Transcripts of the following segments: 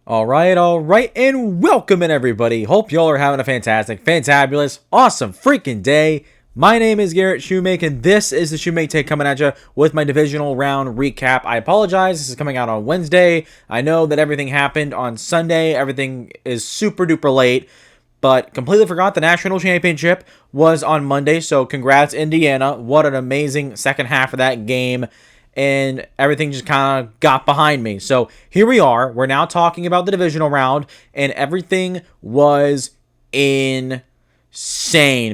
All right, and welcome in everybody. Hope y'all are having a fantastic, fantabulous, awesome freaking day. My name is Garrett Shoemake, and this is the Shoemake Take coming at you with my divisional round recap. I apologize, this is coming out on Wednesday. I know that everything happened on Sunday. Everything is super duper late, but completely forgot the national championship was on Monday, so congrats, Indiana. What an amazing second half of that game. And everything just kind of got behind me. So here we are. We're now talking about the divisional round, and everything was insane,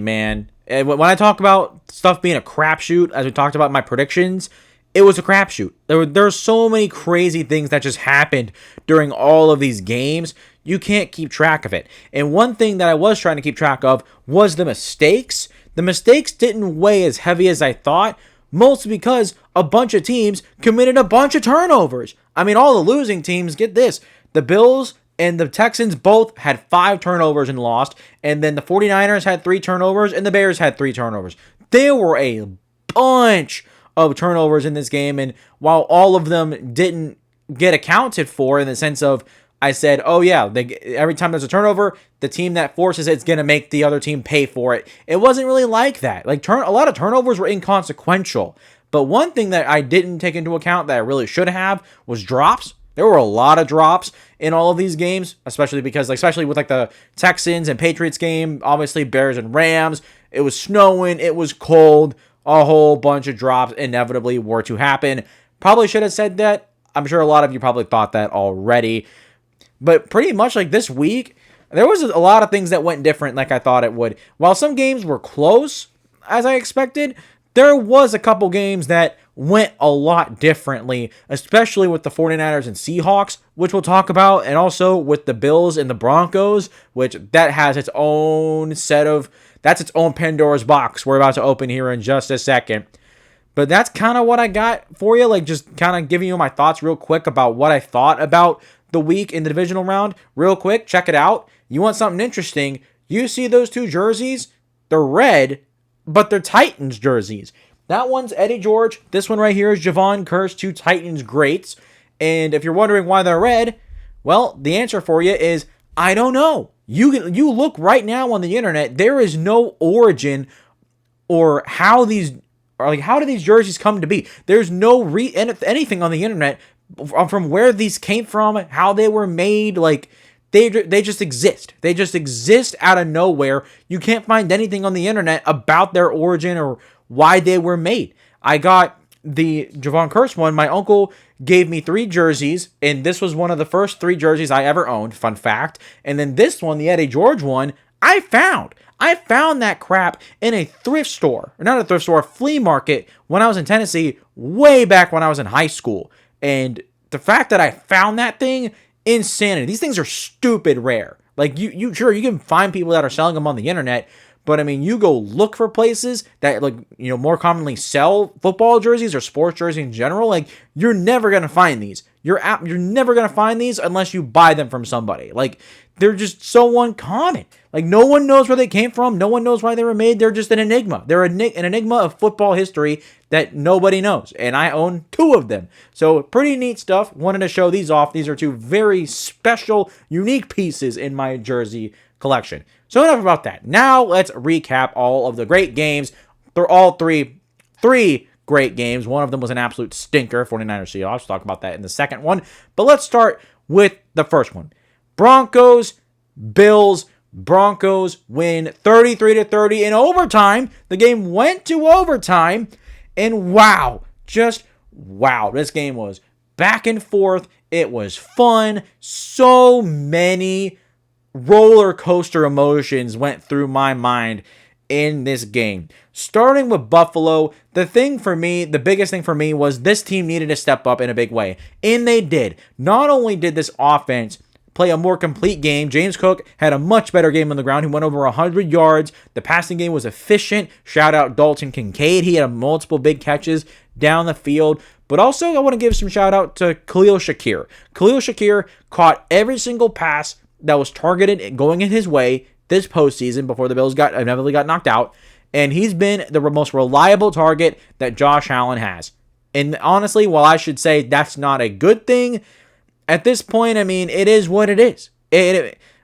man. And when I talk about stuff being a crapshoot, as we talked about my predictions, it was a crapshoot. There were so many crazy things that just happened during all of these games. You can't keep track of it. And one thing that I was trying to keep track of was the mistakes. The mistakes didn't weigh as heavy as I thought, mostly because a bunch of teams committed a bunch of turnovers. I mean, all the losing teams, get this, the Bills and the Texans both had 5 turnovers and lost, and then the 49ers had 3 turnovers, and the Bears had 3 turnovers. There were a bunch of turnovers in this game, and while all of them didn't get accounted for in the sense of, I said, oh yeah, every time there's a turnover, the team that forces it's going to make the other team pay for it. It wasn't really like that. A lot of turnovers were inconsequential. But one thing that I didn't take into account that I really should have was drops. There were a lot of drops in all of these games, especially with the Texans and Patriots game, obviously Bears and Rams. It was snowing, it was cold, a whole bunch of drops inevitably were to happen. Probably should have said that. I'm sure a lot of you probably thought that already. But pretty much like this week, there was a lot of things that went different like I thought it would. While some games were close, as I expected, there was a couple games that went a lot differently, especially with the 49ers and Seahawks, which we'll talk about, and also with the Bills and the Broncos, which that has its own that's its own Pandora's box we're about to open here in just a second. But that's kind of what I got for you, just kind of giving you my thoughts real quick about what I thought about the week in the divisional round. Real quick, check it out. You want something interesting? You see those 2 jerseys? They're red, but they're Titans jerseys. That one's Eddie George. This one right here is Javon Curse, 2 Titans greats. And if you're wondering why they're red, well, the answer for you is, I don't know. You look right now on the internet, there is no origin or how do these jerseys come to be. There's no anything on the internet from where these came from, how they were made. They just exist. They just exist out of nowhere. You can't find anything on the internet about their origin or why they were made. I got the Javon Curse one. My uncle gave me 3 jerseys, and this was one of the first 3 jerseys I ever owned, fun fact. And then this one, the Eddie George one, I found that crap in a thrift store, or not a thrift store, a flea market when I was in Tennessee, way back when I was in high school. And the fact that I found that thing, insanity. These things are stupid rare. You can find people that are selling them on the internet, but I mean, you go look for places that more commonly sell football jerseys or sports jerseys in general. You're never gonna find these. You're never gonna find these unless you buy them from somebody. They're just so uncommon. No one knows where they came from. No one knows why they were made. They're just an enigma. They're an enigma of football history that nobody knows. And I own 2 of them. So pretty neat stuff. Wanted to show these off. These are 2 very special, unique pieces in my jersey collection. So enough about that. Now let's recap all of the great games. They're all three great games. One of them was an absolute stinker, 49ers Seahawks. We'll talk about that in the second one. But let's start with the first one. Broncos, Bills. Broncos win 33-30 in overtime. The game went to overtime. And wow, just wow. This game was back and forth. It was fun. So many roller coaster emotions went through my mind in this game. Starting with Buffalo, the biggest thing for me was this team needed to step up in a big way. And they did. Not only did this offense play a more complete game, James Cook had a much better game on the ground. He went over 100 yards. The passing game was efficient. Shout out Dalton Kincaid. He had multiple big catches down the field. But also, I want to give some shout out to Khalil Shakir. Khalil Shakir caught every single pass that was targeted going in his way this postseason before the Bills inevitably got knocked out. And he's been the most reliable target that Josh Allen has. And honestly, while I should say that's not a good thing, at this point, I mean, it is what it is.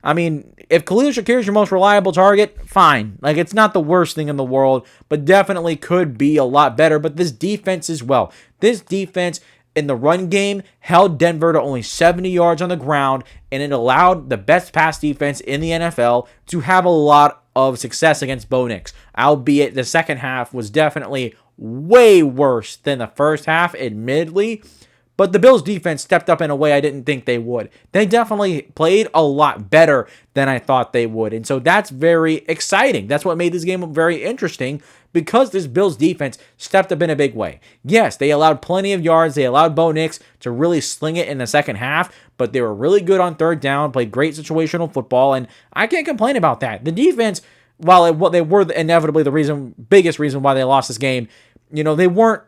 I mean, if Khalil Shakir is your most reliable target, fine. Like, it's not the worst thing in the world, but definitely could be a lot better. But this defense as well. This defense in the run game held Denver to only 70 yards on the ground, and it allowed the best pass defense in the NFL to have a lot of success against Bo Nix. Albeit the second half was definitely way worse than the first half, admittedly. But the Bills' defense stepped up in a way I didn't think they would. They definitely played a lot better than I thought they would. And so that's very exciting. That's what made this game very interesting, because this Bills defense stepped up in a big way. Yes, they allowed plenty of yards. They allowed Bo Nix to really sling it in the second half, but they were really good on third down, played great situational football, and I can't complain about that. The defense, while they were inevitably the biggest reason why they lost this game, they weren't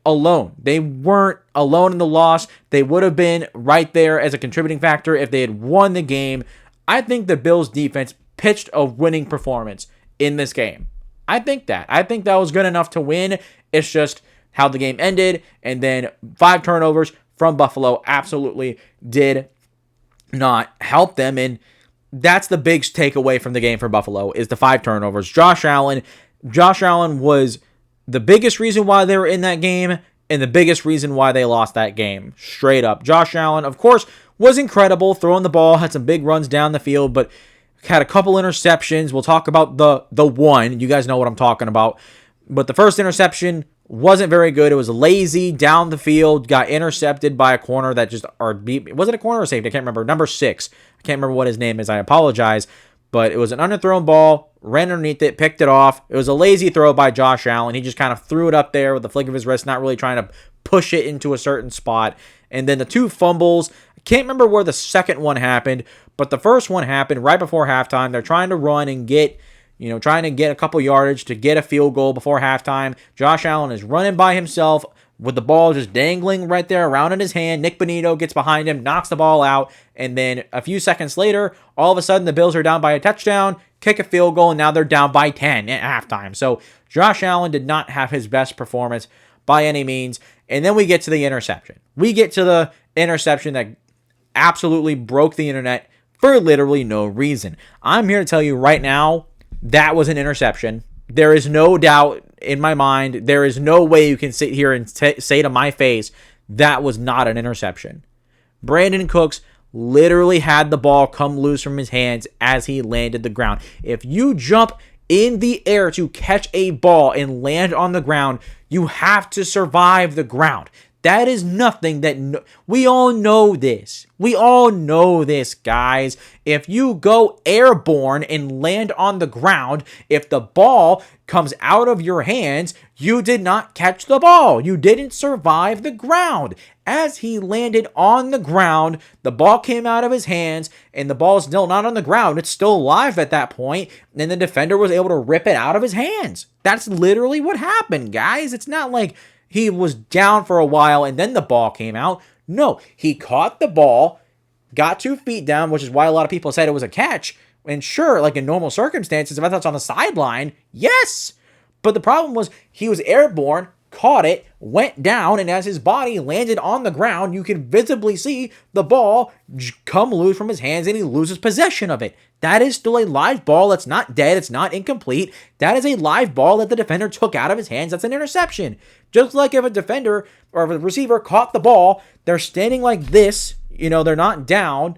alone. They weren't alone in the loss. They would have been right there as a contributing factor if they had won the game. I think the Bills defense pitched a winning performance in this game. I think that was good enough to win. It's just how the game ended, and then 5 turnovers from Buffalo absolutely did not help them, and that's the big takeaway from the game for Buffalo is the 5 turnovers. Josh Allen was the biggest reason why they were in that game and the biggest reason why they lost that game. Straight up. Josh Allen, of course, was incredible throwing the ball, had some big runs down the field, but had a couple interceptions. We'll talk about the one. You guys know what I'm talking about. But the first interception wasn't very good. It was lazy down the field, got intercepted by a corner that was it a corner or safety? I can't remember. Number 6. I can't remember what his name is. I apologize. But it was an underthrown ball, ran underneath it, picked it off. It was a lazy throw by Josh Allen. He just kind of threw it up there with the flick of his wrist, not really trying to push it into a certain spot. And then the 2 fumbles. I can't remember where the second one happened, but the first one happened right before halftime. They're trying to run and get a couple yardage to get a field goal before halftime. Josh Allen is running by himself with the ball just dangling right there around in his hand. Nick Bonito gets behind him, knocks the ball out, and then a few seconds later, all of a sudden the Bills are down by a touchdown, kick a field goal, and now they're down by 10 at halftime. So Josh Allen did not have his best performance by any means. And then we get to the interception. We get to the interception that absolutely broke the internet for literally no reason. I'm here to tell you right now, that was an interception. There is no doubt in my mind. There is no way you can sit here and say to my face, that was not an interception. Brandon Cooks literally had the ball come loose from his hands as he landed the ground. If you jump in the air to catch a ball and land on the ground, you have to survive the ground. That is nothing that we all know this. We all know this, guys. If you go airborne and land on the ground, if the ball comes out of your hands, you did not catch the ball. You didn't survive the ground. As he landed on the ground, the ball came out of his hands, and the ball is still not on the ground. It's still alive at that point, and the defender was able to rip it out of his hands. That's literally what happened, guys. It's not like he was down for a while and then the ball came out. No, he caught the ball, got 2 feet down, which is why a lot of people said it was a catch. And sure, like in normal circumstances, if I thought it's on the sideline, yes. But the problem was he was airborne, caught it, went down, and as his body landed on the ground, you can visibly see the ball come loose from his hands and he loses possession of it. That is still a live ball. That's not dead. It's not incomplete. That is a live ball that the defender took out of his hands. That's an interception. Just like if a defender or if a receiver caught the ball, they're standing like this, they're not down.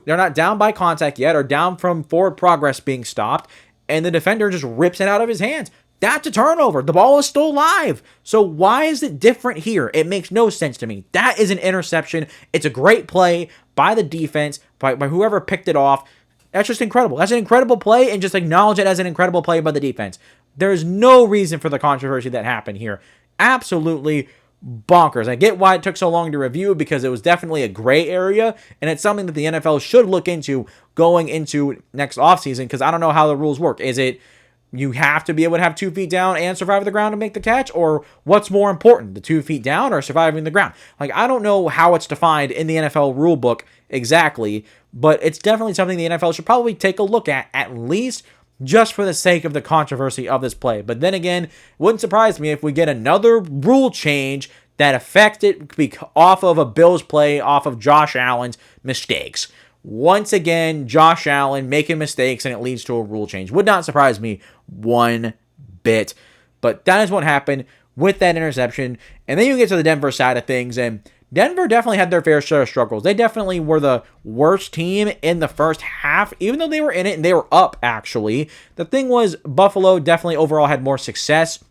They're not down by contact yet or down from forward progress being stopped, and the defender just rips it out of his hands. That's a turnover. The ball is still live. So why is it different here? It makes no sense to me. That is an interception. It's a great play by the defense, by whoever picked it off. That's just incredible. That's an incredible play, and just acknowledge it as an incredible play by the defense. There's no reason for the controversy that happened here. Absolutely bonkers. I get why it took so long to review, because it was definitely a gray area, and it's something that the NFL should look into going into next offseason, because I don't know how the rules work. Is it you have to be able to have 2 feet down and survive the ground to make the catch, or what's more important, the 2 feet down or surviving the ground? Like, I don't know how it's defined in the NFL rule book exactly, but it's definitely something the NFL should probably take a look at least just for the sake of the controversy of this play. But then again, it wouldn't surprise me if we get another rule change that affected off of a Bills play, off of Josh Allen's mistakes. Once again, Josh Allen making mistakes, and it leads to a rule change. Would not surprise me one bit. But that is what happened with that interception. And then you get to the Denver side of things, and Denver definitely had their fair share of struggles. They definitely were the worst team in the first half, even though they were in it and they were up, actually. The thing was, Buffalo definitely overall had more success.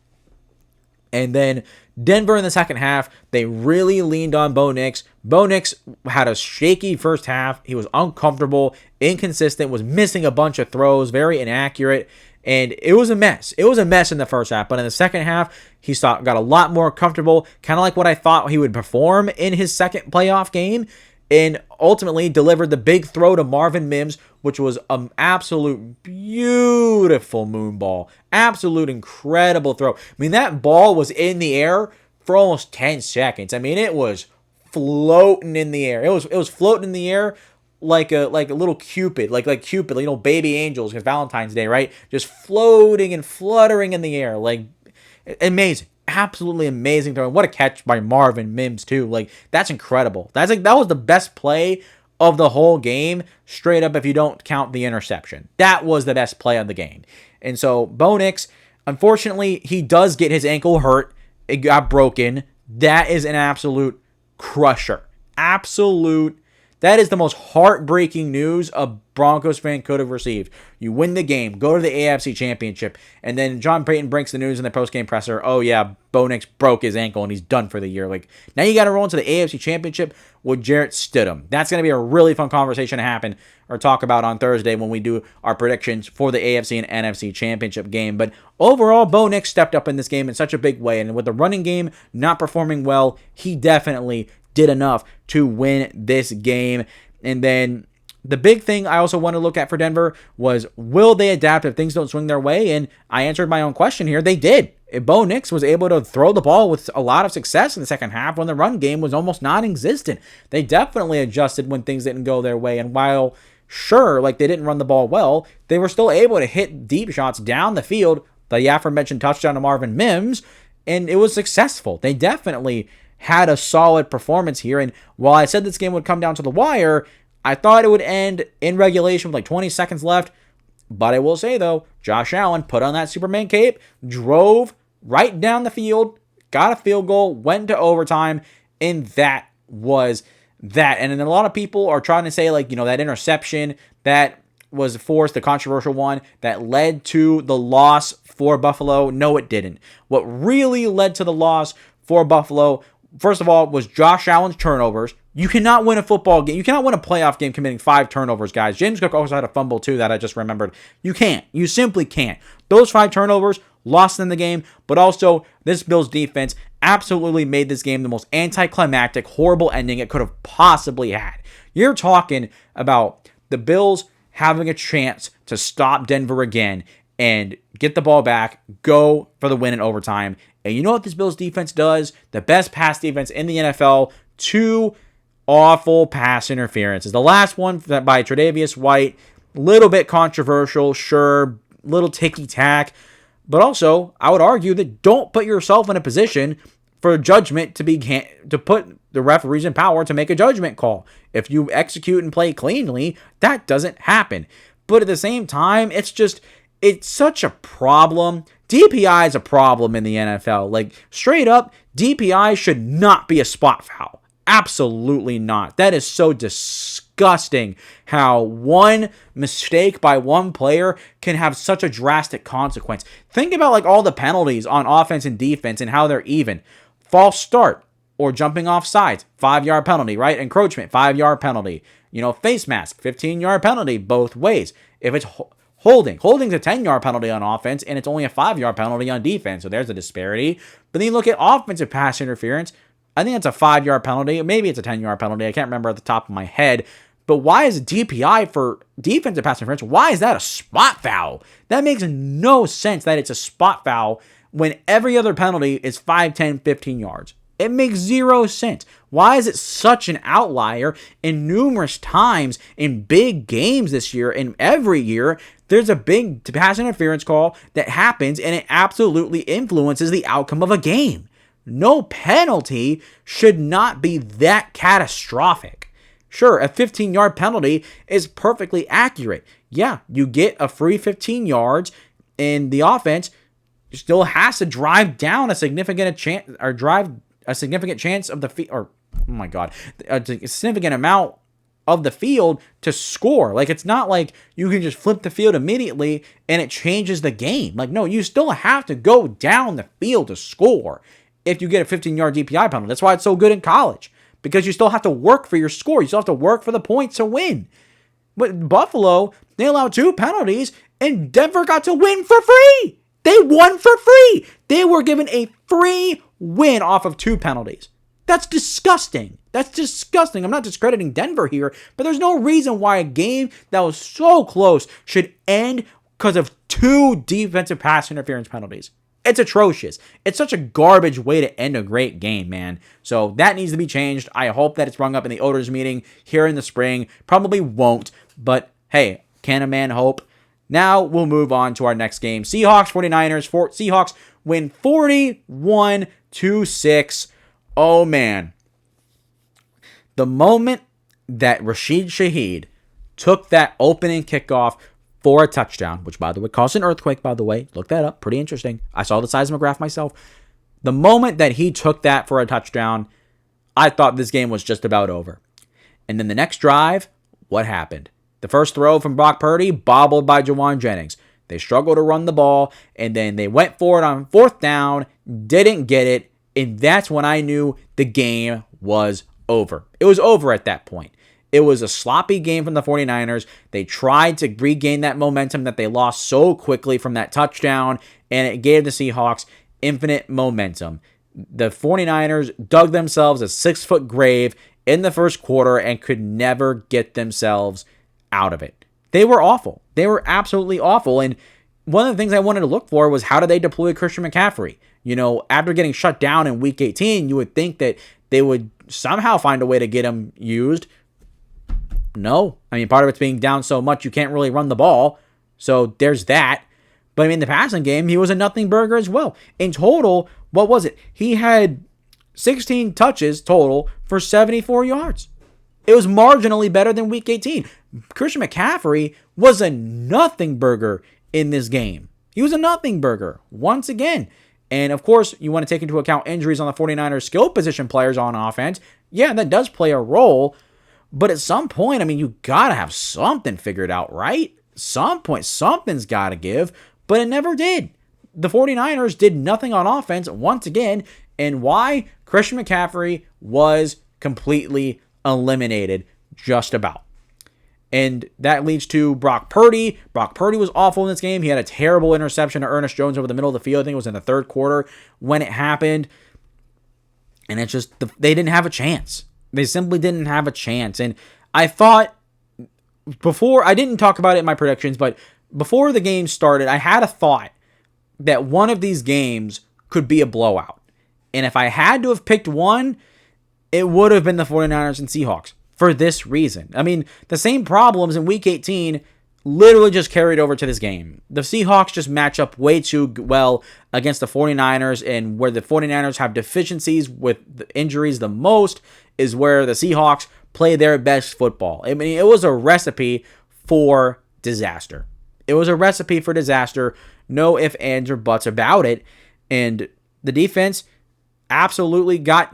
And then Denver in the second half, they really leaned on Bo Nix. Bo Nix had a shaky first half. He was uncomfortable, inconsistent, was missing a bunch of throws, very inaccurate. And it was a mess. It was a mess in the first half. But in the second half, he got a lot more comfortable, kind of like what I thought he would perform in his second playoff game. And ultimately delivered the big throw to Marvin Mims, which was an absolute beautiful moon ball. Absolute incredible throw. I mean, that ball was in the air for almost 10 seconds. I mean, it was floating in the air. It was floating in the air like a little Cupid, like Cupid, baby angels, because Valentine's Day, right? Just floating and fluttering in the air. Like, amazing. Absolutely amazing throw. What a catch by Marvin Mims, too. That's incredible. That was the best play of the whole game, straight up, if you don't count the interception. That was the best play of the game. And so, Bo Nix, unfortunately, he does get his ankle hurt. It got broken. That is an absolute crusher. That is the most heartbreaking news a Broncos fan could have received. You win the game, go to the AFC Championship, and then John Payton breaks the news in the post-game presser, oh yeah, Bo Nix broke his ankle and he's done for the year. Now you got to roll into the AFC Championship with Jarrett Stidham. That's going to be a really fun conversation to talk about on Thursday when we do our predictions for the AFC and NFC Championship game. But overall, Bo Nix stepped up in this game in such a big way, and with the running game not performing well, he definitely did enough to win this game. And then the big thing I also want to look at for Denver was, will they adapt if things don't swing their way? And I answered my own question here. They did. Bo Nix was able to throw the ball with a lot of success in the second half when the run game was almost non-existent. They definitely adjusted when things didn't go their way. And while, sure, they didn't run the ball well, they were still able to hit deep shots down the field, the aforementioned touchdown to Marvin Mims, and it was successful. They definitely had a solid performance here. And while I said this game would come down to the wire, I thought it would end in regulation with 20 seconds left. But I will say, though, Josh Allen put on that Superman cape, drove right down the field, got a field goal, went to overtime, and that was that. And then a lot of people are trying to say, that interception that was forced, the controversial one that led to the loss for Buffalo. No, it didn't. What really led to the loss for Buffalo, first of all, was Josh Allen's turnovers. You cannot win a football game. You cannot win a playoff game committing 5 turnovers, guys. James Cook also had a fumble, too, that I just remembered. You can't. You simply can't. Those 5 turnovers lost in the game, but also this Bills defense absolutely made this game the most anticlimactic, horrible ending it could have possibly had. You're talking about the Bills having a chance to stop Denver again and get the ball back, go for the win in overtime. And you know what this Bills defense does? The best pass defense in the NFL. 2 awful pass interferences. The last one by Tre'Davious White, little bit controversial, sure, little ticky-tack. But also, I would argue that don't put yourself in a position for judgment to put the referees in power to make a judgment call. If you execute and play cleanly, that doesn't happen. But at the same time, it's such a problem. DPI is a problem in the NFL. Straight up, DPI should not be a spot foul. Absolutely not. That is so disgusting how one mistake by one player can have such a drastic consequence. Think about all the penalties on offense and defense and how they're even. False start or jumping off sides, 5-yard penalty, right? Encroachment, 5-yard penalty. Face mask, 15-yard penalty both ways. If it's holding's a 10-yard penalty on offense, and it's only a 5-yard penalty on defense, so there's a disparity. But then you look at offensive pass interference, I think it's a 5-yard penalty, maybe it's a 10-yard penalty, I can't remember at the top of my head. But why is a DPI for defensive pass interference, why is that a spot foul? That makes no sense that it's a spot foul when every other penalty is 5, 10, 15 yards. It makes zero sense. Why is it such an outlier? In numerous times in big games this year and every year, there's a big pass interference call that happens and it absolutely influences the outcome of a game. no penalty should not be that catastrophic. Sure, a 15-yard penalty is perfectly accurate. Yeah, you get a free 15 yards, and the offense still has to drive down a significant chance, or drive a significant chance of the field, or a significant amount of the field to score. Like, it's not like you can just flip the field immediately and it changes the game. Like, no, you still have to go down the field to score if you get a 15-yard DPI penalty. That's why it's so good in college, because you still have to work for your score. You still have to work for the points to win. But Buffalo, they allowed 2 penalties, and Denver got to win for free. They won for free. They were given a free win off of 2 penalties. That's disgusting. That's disgusting. I'm not discrediting Denver here, but there's no reason why a game that was so close should end because of 2 defensive pass interference penalties. It's atrocious. It's such a garbage way to end a great game, man. So that needs to be changed. I hope that it's brought up in the owners' meeting here in the spring. Probably won't, but hey, can a man hope? Now we'll move on to our next game. Seahawks 49ers. Seahawks win 41-6. Oh, man. The moment that Rashid Shaheed took that opening kickoff for a touchdown, which, by the way, caused an earthquake, by the way. Look that up. Pretty interesting. I saw the seismograph myself. The moment that he took that for a touchdown, I thought this game was just about over. And then the next drive, what happened? The first throw from Brock Purdy, bobbled by Jawan Jennings. They struggled to run the ball, and then they went for it on 4th down, didn't get it, and that's when I knew the game was over. It was over at that point. It was a sloppy game from the 49ers. They tried to regain that momentum that they lost so quickly from that touchdown, and it gave the Seahawks infinite momentum. The 49ers dug themselves a 6-foot grave in the first quarter and could never get themselves out of it. They were awful. They were absolutely awful, and one of the things I wanted to look for was, how do they deploy Christian McCaffrey? You know, after getting shut down in Week 18, you would think that they would somehow find a way to get him used. No. I mean, part of it's being down so much you can't really run the ball. So there's that. But I mean, the passing game, he was a nothing burger as well. In total, what was it? He had 16 touches total for 74 yards. It was marginally better than Week 18. Christian McCaffrey was a nothing burger in this game. He was a nothing burger once again. And of course, you want to take into account injuries on the 49ers skill position players on offense. Yeah, that does play a role. But at some point, I mean, you got to have something figured out, right? Some point, something's got to give. But it never did. The 49ers did nothing on offense once again. And why? Christian McCaffrey was completely eliminated just about. And that leads to Brock Purdy. Brock Purdy was awful in this game. He had a terrible interception to Ernest Jones over the middle of the field. I think it was in the 3rd quarter when it happened. And it's just, they didn't have a chance. They simply didn't have a chance. And I thought before, I didn't talk about it in my predictions, but before the game started, I had a thought that one of these games could be a blowout. And if I had to have picked one, it would have been the 49ers and Seahawks. For this reason. I mean, the same problems in Week 18 literally just carried over to this game. The Seahawks just match up way too well against the 49ers, and where the 49ers have deficiencies with the injuries the most is where the Seahawks play their best football. I mean, it was a recipe for disaster. It was a recipe for disaster. No ifs, ands, or buts about it. And the defense absolutely got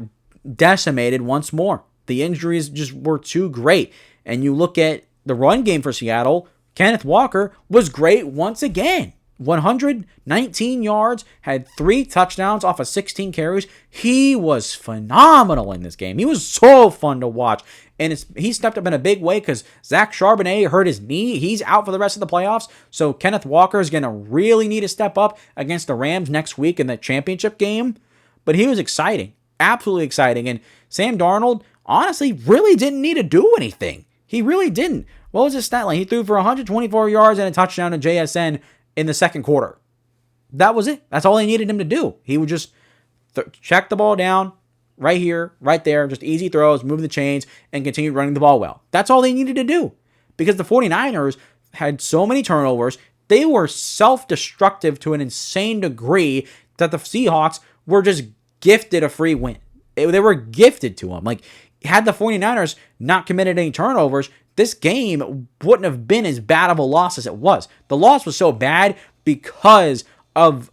decimated once more. The injuries just were too great. And you look at the run game for Seattle, Kenneth Walker was great once again. 119 yards, had 3 touchdowns off of 16 carries. He was phenomenal in this game. He was so fun to watch. And he stepped up in a big way because Zach Charbonnet hurt his knee. He's out for the rest of the playoffs. So Kenneth Walker is going to really need to step up against the Rams next week in the championship game. But he was exciting. Absolutely exciting. And Sam Darnold, honestly, really didn't need to do anything. He really didn't. What was his stat line? He threw for 124 yards and a touchdown to JSN in the 2nd quarter. That was it. That's all they needed him to do. He would just check the ball down right here, right there, just easy throws, move the chains, and continue running the ball well. That's all they needed to do. Because the 49ers had so many turnovers, they were self-destructive to an insane degree that the Seahawks were just gifted a free win. They were gifted to him. Like, had the 49ers not committed any turnovers, this game wouldn't have been as bad of a loss as it was. The loss was so bad because of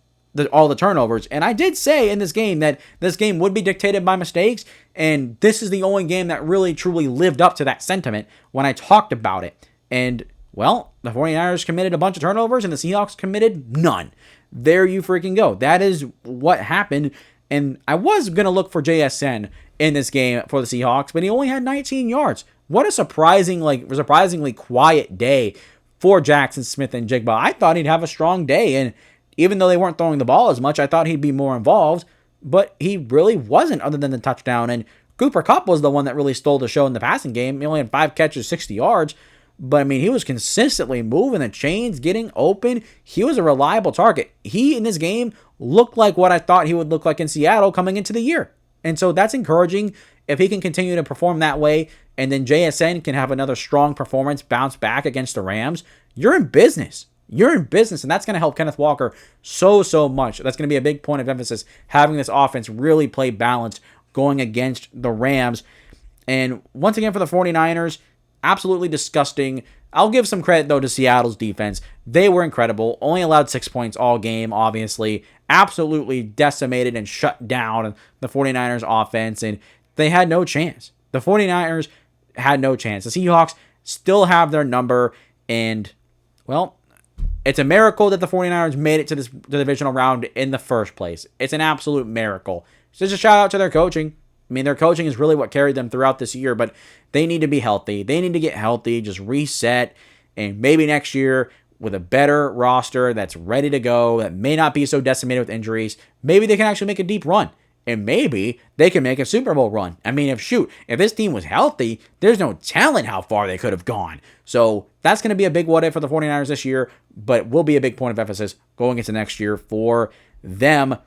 all the turnovers. And I did say in this game that this game would be dictated by mistakes, and this is the only game that really truly lived up to that sentiment when I talked about it. And, well, the 49ers committed a bunch of turnovers and the Seahawks committed none. There you freaking go. That is what happened. And I was going to look for JSN in this game for the Seahawks, but he only had 19 yards. What a surprisingly quiet day for Jackson Smith and Jigba. I thought he'd have a strong day, and even though they weren't throwing the ball as much, I thought he'd be more involved, but he really wasn't other than the touchdown. And Cooper Kupp was the one that really stole the show in the passing game. He only had 5 catches, 60 yards, but I mean, he was consistently moving the chains, getting open. He was a reliable target. He, in this game, looked like what I thought he would look like in Seattle coming into the year. And so that's encouraging if he can continue to perform that way, and then JSN can have another strong performance, bounce back against the Rams. You're in business. You're in business, and that's going to help Kenneth Walker so much. That's going to be a big point of emphasis, having this offense really play balanced going against the Rams. And once again for the 49ers, absolutely disgusting. I'll give some credit, though, to Seattle's defense. They were incredible. Only allowed 6 points all game, obviously. Absolutely decimated and shut down the 49ers offense, and they had no chance. The 49ers had no chance. The Seahawks still have their number, and, well, it's a miracle that the 49ers made it to the divisional round in the first place. It's an absolute miracle. So just a shout out to their coaching. I mean, their coaching is really what carried them throughout this year, but they need to be healthy. They need to get healthy, just reset, and maybe next year with a better roster that's ready to go, that may not be so decimated with injuries, maybe they can actually make a deep run. And maybe they can make a Super Bowl run. I mean, if this team was healthy, there's no telling how far they could have gone. So that's going to be a big what if for the 49ers this year, but will be a big point of emphasis going into next year for them.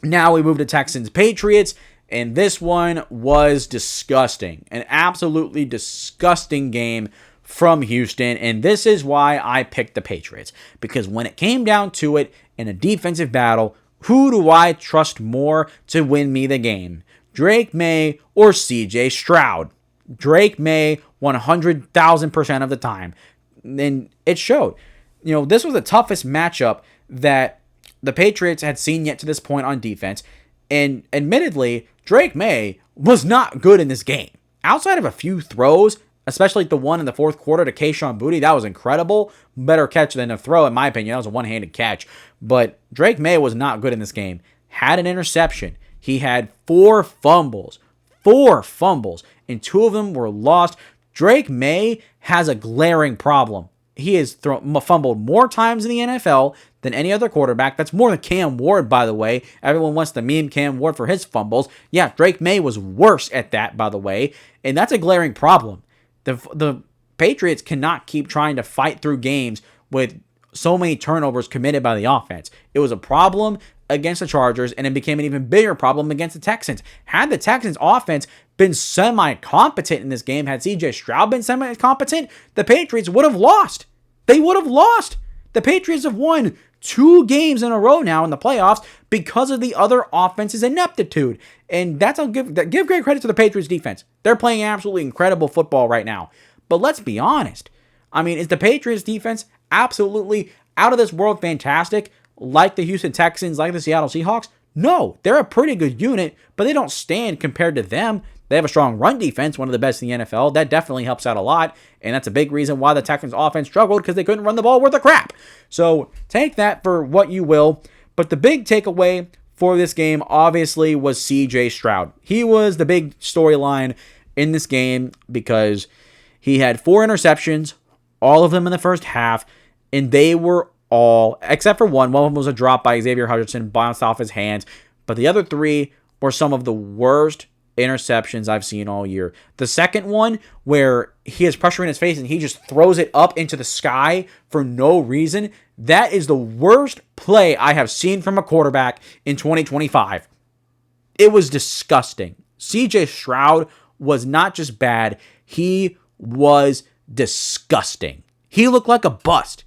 Now we move to Texans Patriots, and this one was disgusting. An absolutely disgusting game from Houston, and this is why I picked the Patriots. Because when it came down to it, in a defensive battle, who do I trust more to win me the game? Drake May or CJ Stroud? Drake May 100,000% of the time. And it showed. You know, this was the toughest matchup that the Patriots had seen yet to this point on defense. And admittedly, Drake May was not good in this game. Outside of a few throws, especially the one in the fourth quarter to Kayshon Boutte, that was incredible. Better catch than a throw, in my opinion. That was a one-handed catch. But Drake May was not good in this game. Had an interception. He had 4 fumbles. 4 fumbles. And 2 of them were lost. Drake May has a glaring problem. He has fumbled more times in the NFL than any other quarterback. That's more than Cam Ward, by the way. Everyone wants to meme Cam Ward for his fumbles. Yeah, Drake May was worse at that, by the way. And that's a glaring problem. The Patriots cannot keep trying to fight through games with so many turnovers committed by the offense. It was a problem against the Chargers, and it became an even bigger problem against the Texans. Had the Texans offense been semi-competent in this game, had CJ Stroud been semi-competent, the Patriots would have lost. They would have lost. The Patriots have won 2 games in a row now in the playoffs because of the other offense's ineptitude. And I'll give great credit to the Patriots defense. They're playing absolutely incredible football right now. But let's be honest. I mean, is the Patriots defense absolutely out of this world fantastic, like the Houston Texans, like the Seattle Seahawks? No, they're a pretty good unit, but they don't stand compared to them. They have a strong run defense, one of the best in the NFL. That definitely helps out a lot, and that's a big reason why the Texans offense struggled, because they couldn't run the ball worth a crap. So take that for what you will, but the big takeaway for this game obviously was CJ Stroud. He was the big storyline in this game because he had 4 interceptions, all of them in the first half, and they were all, except for one of them was a drop by Xavier Hutchinson, bounced off his hands, but the other 3 were some of the worst interceptions I've seen all year. The second one, where he has pressure in his face and he just throws it up into the sky for no reason, that is the worst play I have seen from a quarterback in 2025. It was disgusting. CJ Stroud was not just bad, he was disgusting. He looked like a bust.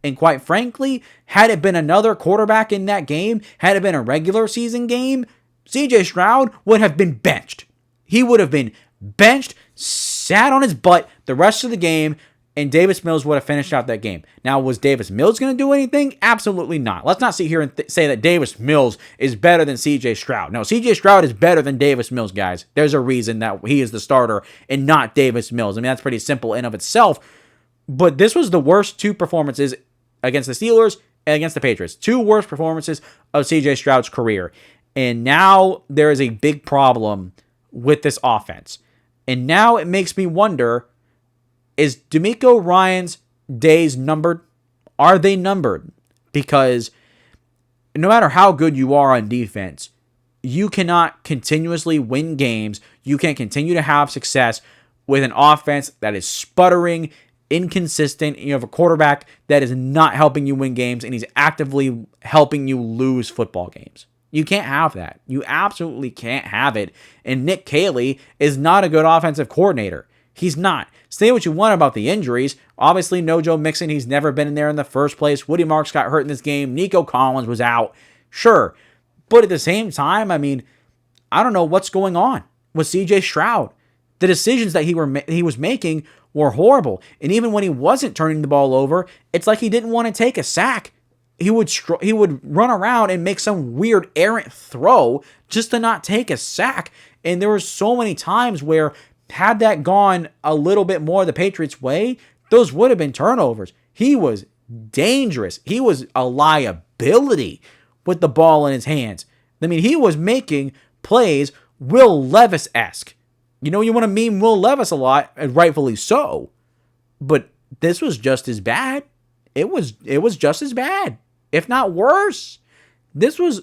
And quite frankly, had it been another quarterback in that game, had it been a regular season game, CJ Stroud would have been benched. He would have been benched, sat on his butt the rest of the game, and Davis Mills would have finished out that game. Now, was Davis Mills going to do anything? Absolutely not. Let's not sit here and say that Davis Mills is better than CJ Stroud. No, CJ Stroud is better than Davis Mills, guys. There's a reason that he is the starter and not Davis Mills. I mean, that's pretty simple in of itself. But this was the worst two performances against the Steelers and against the Patriots. Two worst performances of CJ Stroud's career. And now there is a big problem with this offense. And now it makes me wonder, is DeMeco Ryans' days numbered? Are they numbered? Because no matter how good you are on defense, you cannot continuously win games. You can't continue to have success with an offense that is sputtering, inconsistent. You have a quarterback that is not helping you win games, and he's actively helping you lose football games. You can't have that. You absolutely can't have it. And Nick Caley is not a good offensive coordinator. He's not. Say what you want about the injuries. Obviously, no Joe Mixon. He's never been in there in the first place. Woody Marks got hurt in this game. Nico Collins was out. Sure. But at the same time, I mean, I don't know what's going on with CJ Stroud. The decisions that he was making were horrible. And even when he wasn't turning the ball over, it's like he didn't want to take a sack. He would run around and make some weird errant throw just to not take a sack. And there were so many times where, had that gone a little bit more the Patriots' way, those would have been turnovers. He was dangerous. He was a liability with the ball in his hands. I mean, he was making plays Will Levis-esque. You know, you want to meme Will Levis a lot, and rightfully so. But this was just as bad. It was just as bad, if not worse. This was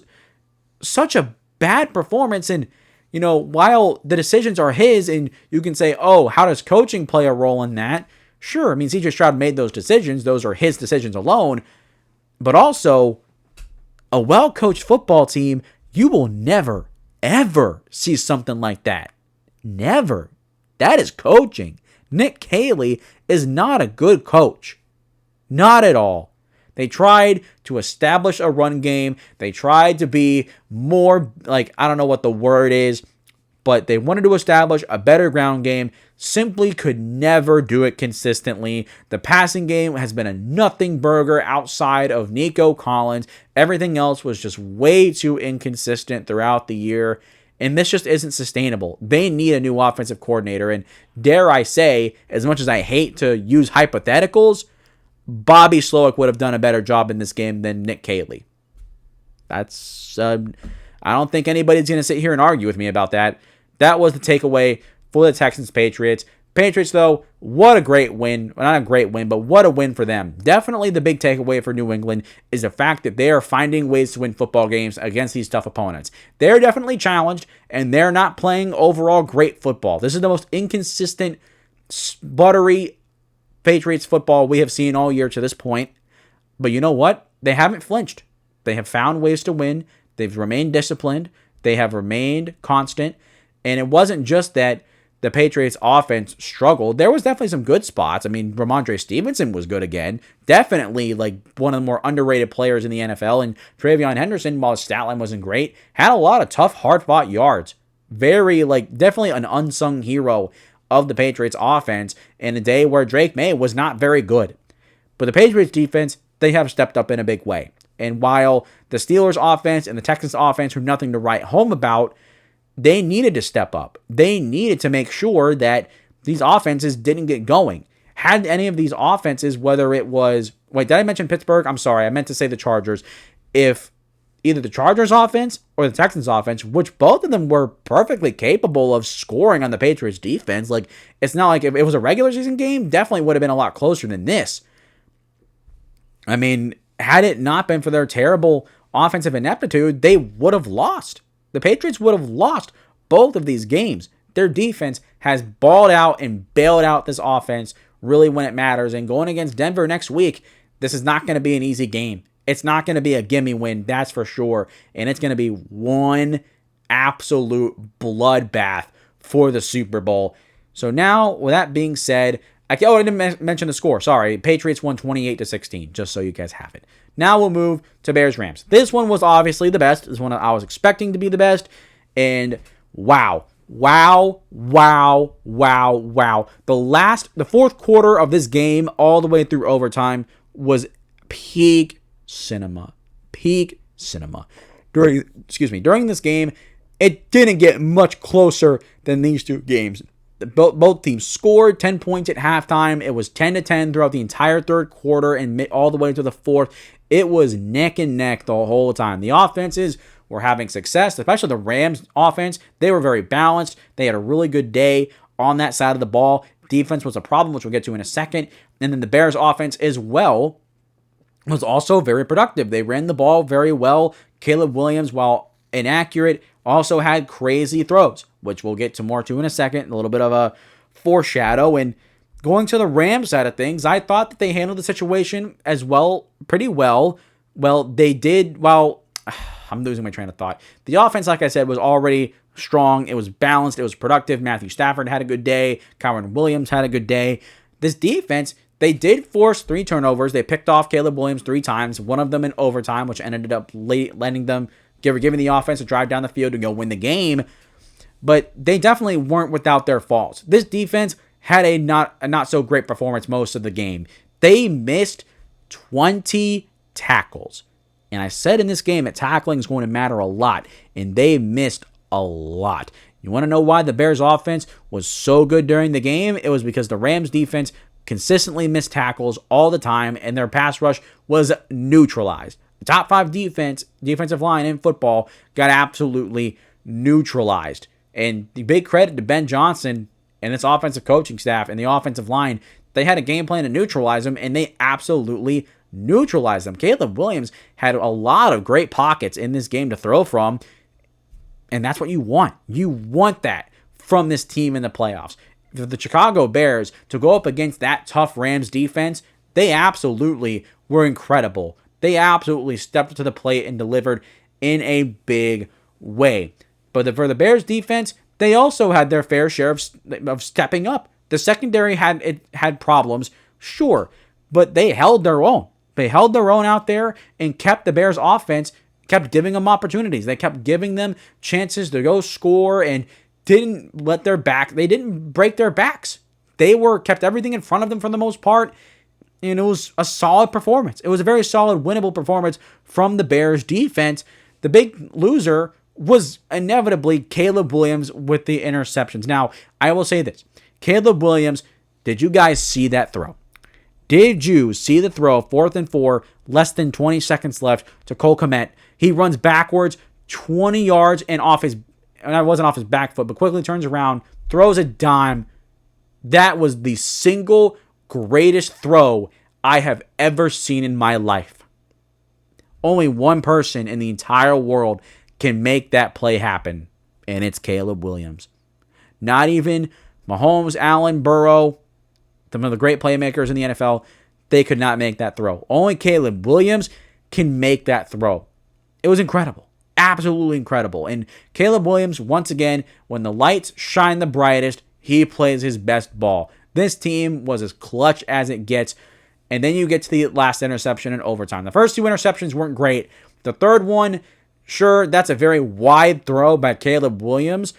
such a bad performance. And, you know, while the decisions are his, and you can say, oh, how does coaching play a role in that? Sure, I mean, CJ Stroud made those decisions. Those are his decisions alone. But also, a well-coached football team, you will never, ever see something like that. Never. That is coaching. Nick Caley is not a good coach. Not at all. They tried to establish a run game. They tried to be more, like, I don't know what the word is, but they wanted to establish a better ground game. Simply could never do it consistently. The passing game has been a nothing burger outside of Nico Collins. Everything else was just way too inconsistent throughout the year. And this just isn't sustainable. They need a new offensive coordinator. And dare I say, as much as I hate to use hypotheticals, Bobby Slowick would have done a better job in this game than Nick Caley. That's, I don't think anybody's going to sit here and argue with me about that. That was the takeaway for the Texans Patriots. Patriots, though, what a great win. Well, not a great win, but what a win for them. Definitely the big takeaway for New England is the fact that they are finding ways to win football games against these tough opponents. They're definitely challenged, and they're not playing overall great football. This is the most inconsistent, buttery Patriots football we have seen all year to this point. But you know what? They haven't flinched. They have found ways to win. They've remained disciplined. They have remained constant. And it wasn't just that the Patriots offense struggled. There was definitely some good spots. I mean, Ramondre Stevenson was good again. Definitely like one of the more underrated players in the NFL. And Travion Henderson, while his stat line wasn't great, had a lot of tough, hard-fought yards. Very, definitely an unsung hero of the Patriots offense in a day where Drake May was not very good. But the Patriots defense, they have stepped up in a big way. And while the Steelers offense and the Texans offense were nothing to write home about, they needed to step up. They needed to make sure that these offenses didn't get going. Had any of these offenses, whether it was, wait, did I mention Pittsburgh? I'm sorry, I meant to say the Chargers. If either the Chargers offense or the Texans offense, which both of them were perfectly capable of scoring on the Patriots defense, it's not like if it was a regular season game, definitely would have been a lot closer than this. I mean, had it not been for their terrible offensive ineptitude, they would have lost. The Patriots would have lost both of these games. Their defense has balled out and bailed out this offense really when it matters. And going against Denver next week, this is not going to be an easy game. It's not going to be a gimme win, that's for sure. And it's going to be one absolute bloodbath for the Super Bowl. So now, with that being said, I didn't mention the score. Sorry. Patriots won 28-16, just so you guys have it. Now we'll move to Bears-Rams. This one was obviously the best. This is one I was expecting to be the best. And wow. The fourth quarter of this game, all the way through overtime, was peak cinema. During this game, it didn't get much closer than these two games. Both teams scored 10 points at halftime. It was 10-10 throughout the entire third quarter and all the way to the fourth. It was neck and neck the whole time. The offenses were having success, especially the Rams offense. They were very balanced. They had a really good day on that side of the ball. Defense was a problem, which we'll get to in a second. And then the Bears offense as well was also very productive. They ran the ball very well. Caleb Williams, while inaccurate, also had crazy throws, which we'll get to more to in a second. A little bit of a foreshadow. And going to the Rams side of things, I thought that they handled the situation as well, pretty well. Well, they did. Well, I'm losing my train of thought. The offense, like I said, was already strong. It was balanced. It was productive. Matthew Stafford had a good day. Kyron Williams had a good day. This defense, they did force 3 turnovers. They picked off Caleb Williams 3 times, one of them in overtime, which ended up letting them giving the offense a drive down the field to go win the game. But they definitely weren't without their faults. This defense had a not so great performance most of the game. They missed 20 tackles. And I said in this game that tackling is going to matter a lot. And they missed a lot. You want to know why the Bears offense was so good during the game? It was because the Rams defense consistently missed tackles all the time, and their pass rush was neutralized. The top 5 defensive line in football got absolutely neutralized. And the big credit to Ben Johnson and this offensive coaching staff and the offensive line. They had a game plan to neutralize them, and they absolutely neutralized them. Caleb Williams had a lot of great pockets in this game to throw from, and that's what you want. You want that from this team in the playoffs. For the Chicago Bears to go up against that tough Rams defense, they absolutely were incredible. They absolutely stepped to the plate and delivered in a big way. But for the Bears defense, they also had their fair share of stepping up. The secondary had problems, sure, but they held their own. They held their own out there and kept the Bears offense, kept giving them opportunities. They kept giving them chances to go score and didn't break their backs. They kept everything in front of them for the most part, and it was a solid performance. It was a very solid, winnable performance from the Bears defense. The big loser was inevitably Caleb Williams with the interceptions. Now, I will say this. Caleb Williams, did you guys see that throw? Did you see the throw, 4th and 4, less than 20 seconds left to Cole Kmet? He runs backwards 20 yards and it wasn't off his back foot, but quickly turns around, throws a dime. That was the single greatest throw I have ever seen in my life. Only one person in the entire world can make that play happen, and it's Caleb Williams. Not even Mahomes, Allen, Burrow, some of the great playmakers in the NFL, they could not make that throw. Only Caleb Williams can make that throw. It was incredible. Absolutely incredible. And Caleb Williams, once again, when the lights shine the brightest, he plays his best ball. This team was as clutch as it gets. And then you get to the last interception in overtime. The first 2 interceptions weren't great. The third one, sure, that's a very wide throw by Caleb Williams.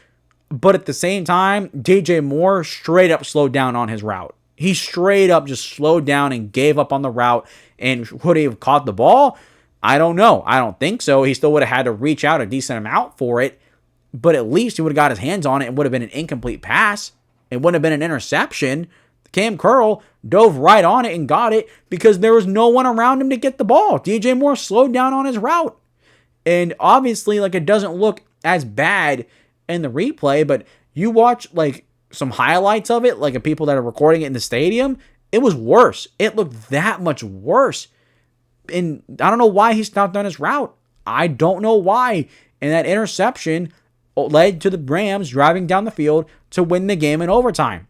But at the same time, DJ Moore straight up slowed down on his route. He straight up just slowed down and gave up on the route. And would he have caught the ball? I don't know. I don't think so. He still would have had to reach out a decent amount for it. But at least he would have got his hands on it and would have been an incomplete pass. It wouldn't have been an interception. Cam Curl dove right on it and got it because there was no one around him to get the ball. DJ Moore slowed down on his route. And obviously, it doesn't look as bad in the replay, but you watch, some highlights of it, of people that are recording it in the stadium, it was worse. It looked that much worse. And I don't know why he stopped on his route. I don't know why. And that interception led to the Rams driving down the field to win the game in overtime.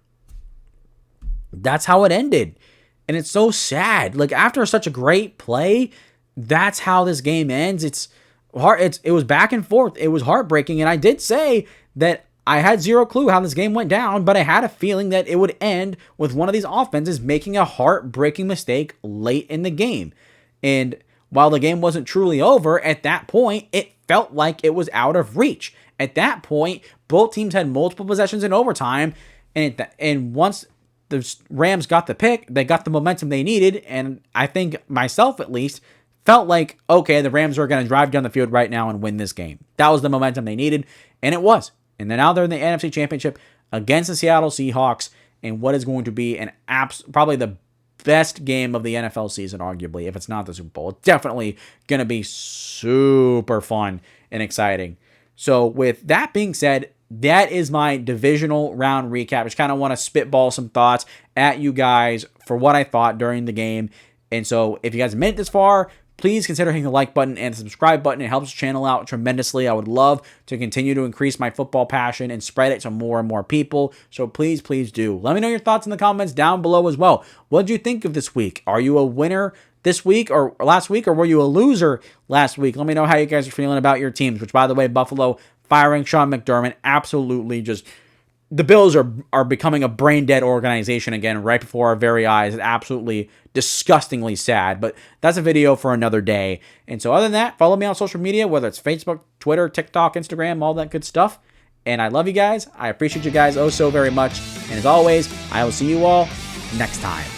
That's how it ended. And it's so sad. After such a great play, that's how this game ends. It's hard. It was back and forth. It was heartbreaking. And I did say that I had zero clue how this game went down, but I had a feeling that it would end with one of these offenses making a heartbreaking mistake late in the game. And while the game wasn't truly over, at that point, it felt like it was out of reach. At that point, both teams had multiple possessions in overtime, and once the Rams got the pick, they got the momentum they needed, and I think myself at least felt like, okay, the Rams are going to drive down the field right now and win this game. That was the momentum they needed, and it was. And then now they're in the NFC Championship against the Seattle Seahawks in what is going to be probably the best game of the NFL season, arguably, if it's not the Super Bowl. It's definitely going to be super fun and exciting. So with that being said, that is my divisional round recap. I just kind of want to spitball some thoughts at you guys for what I thought during the game. And so if you guys made it this far, please consider hitting the like button and the subscribe button. It helps the channel out tremendously. I would love to continue to increase my football passion and spread it to more and more people. So please, please do. Let me know your thoughts in the comments down below as well. What did you think of this week? Are you a winner this week or last week, or were you a loser last week? Let me know how you guys are feeling about your teams, which, by the way, Buffalo firing Sean McDermott, absolutely just, the Bills are becoming a brain-dead organization again right before our very eyes. It's absolutely disgustingly sad, but that's a video for another day. And so other than that, follow me on social media, whether it's Facebook, Twitter, TikTok, Instagram, all that good stuff. And I love you guys. I appreciate you guys oh so very much. And as always, I will see you all next time.